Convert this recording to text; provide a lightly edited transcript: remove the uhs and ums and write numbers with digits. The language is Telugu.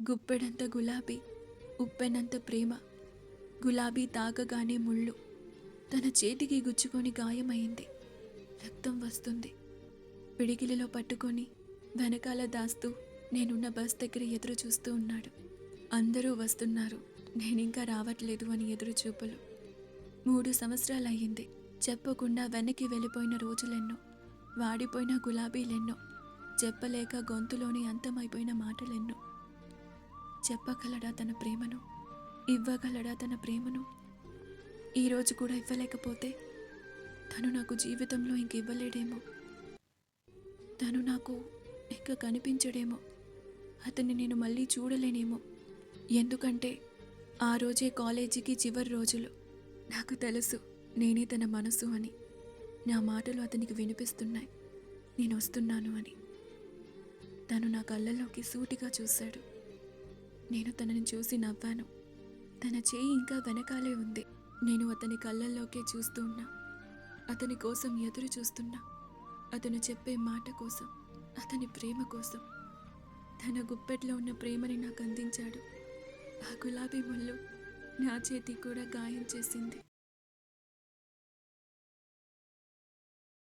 గుప్పెడంత గులాబీ, ఉప్పెనంత ప్రేమ. గులాబీ తాకగానే ముళ్ళు తన చేతికి గుచ్చుకొని గాయమైంది. రక్తం వస్తుంది. పిడికిలిలో పట్టుకొని వెనకాల దాస్తూ నేనున్న బస్ దగ్గర ఎదురు చూస్తూ ఉన్నాడు. అందరూ వస్తున్నారు, నేనింకా రావట్లేదు అని ఎదురు చూపులు. 3 సంవత్సరాలయ్యింది. చెప్పకుండా వెనక్కి వెళ్ళిపోయిన రోజులెన్నో, వాడిపోయిన గులాబీలెన్నో, చెప్పలేక గొంతులోని అంతమైపోయిన మాటలెన్నో. చెప్పగలడా తన ప్రేమను? ఇవ్వగలడా తన ప్రేమను? ఈరోజు కూడా ఇవ్వలేకపోతే తను నాకు జీవితంలో ఇంక ఇవ్వలేడేమో. తను నాకు ఇంక కనిపించడేమో. అతన్ని నేను మళ్ళీ చూడలేనేమో. ఎందుకంటే ఆ రోజే కాలేజీకి చివరి రోజులు. నాకు తెలుసు నేనే తన మనసు అని. నా మాటలు అతనికి వినిపిస్తున్నాయి, నేను వస్తున్నాను అని. తను నా కళ్ళల్లోకి సూటిగా చూశాడు. నేను తనని చూసి నవ్వాను. తన చేయి ఇంకా వెనకాలే ఉంది. నేను అతని కళ్ళల్లోకే చూస్తూ ఉన్నా. అతని కోసం ఎదురు చూస్తున్నా. అతను చెప్పే మాట కోసం, అతని ప్రేమ కోసం. తన గుప్పెట్లో ఉన్న ప్రేమని నాకు అందించాడు. ఆ గులాబీ ముళ్ళు నా చేతి కూడా గాయం చేసింది.